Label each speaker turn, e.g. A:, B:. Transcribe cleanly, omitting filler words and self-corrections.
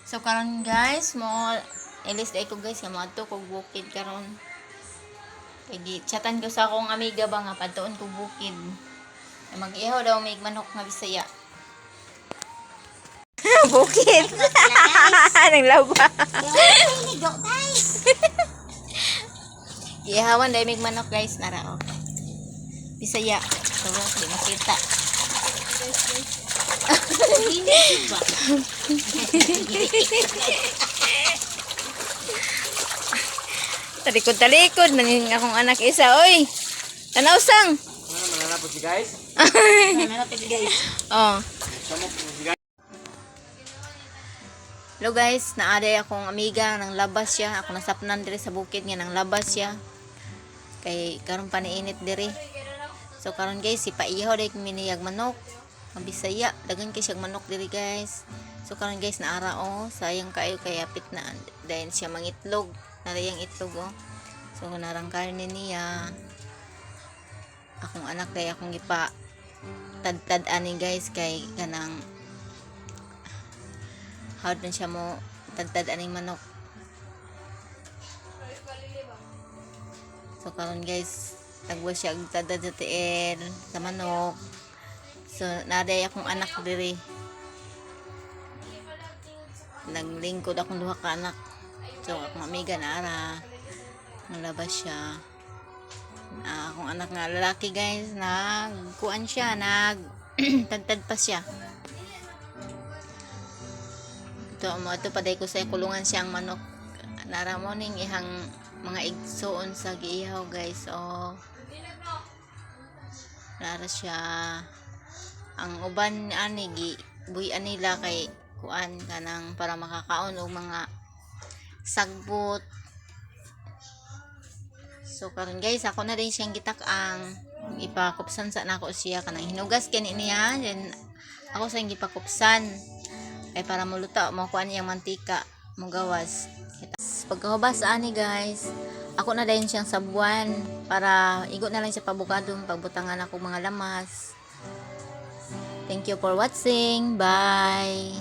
A: So karon guys, mo ilis day ko guys nga moadto kog bukid karon. Kay chatan ko sa akong amiga ba nga padtuon kog bukid. Mag-ihaw daw may manok nga Bisaya. Bukid. Nang laba. Ihawan dai mig manok guys nara oh. Bisaya. So di makita. Talikod nanging akong anak isa oy. Tanaw sang.
B: Mananapot si guys.
A: Mananapot si guys. Oh. Hello guys, naaday akong amiga nang labas siya. Ako nasapnan diri sa bukid nga nang labas siya. Kay karon pa niinit diri. So karon guys, ipaihaw day miniyag manok. Ang Bisaya, dagan kay siyang manok diri guys. So karon guys, naara oh, sayang kayo kay apit na dayon siya mangitlog. Narayang itlog oh. So narang karne niya. Akong anak day akong gipa tad ani guys kay kanang hard na siya mo tad aning manok. So karon guys, nagwa siya og tad sa tiil sa manok. So naday akong anak diri. Naglingkod akong duha ka anak. So akong amiga naara. Nalabas siya. Akong anak nga lalaki guys, nagkuan siya, tad pa siya. Ito paday ko sa kulungan siyang manok. Nara mo ning ihang mga igsoon sa giihaw guys. Oh. Nara siya. Ang uban ani buhian nila kay kuan kanang para makakaon og mga sagbot. So karon guys, ako na din siyang gitak-ang ipakupsan sa nako siya kanang hinugas kani niya, then ako sa gipakupsan kay para muluta mo kuan yang mantika mo gawas. Pagkahubas ani guys, ako na din siyang sabuan para igo na lang siya pabukadong pagbutangan ako mga lamas. Thank you for watching. Bye.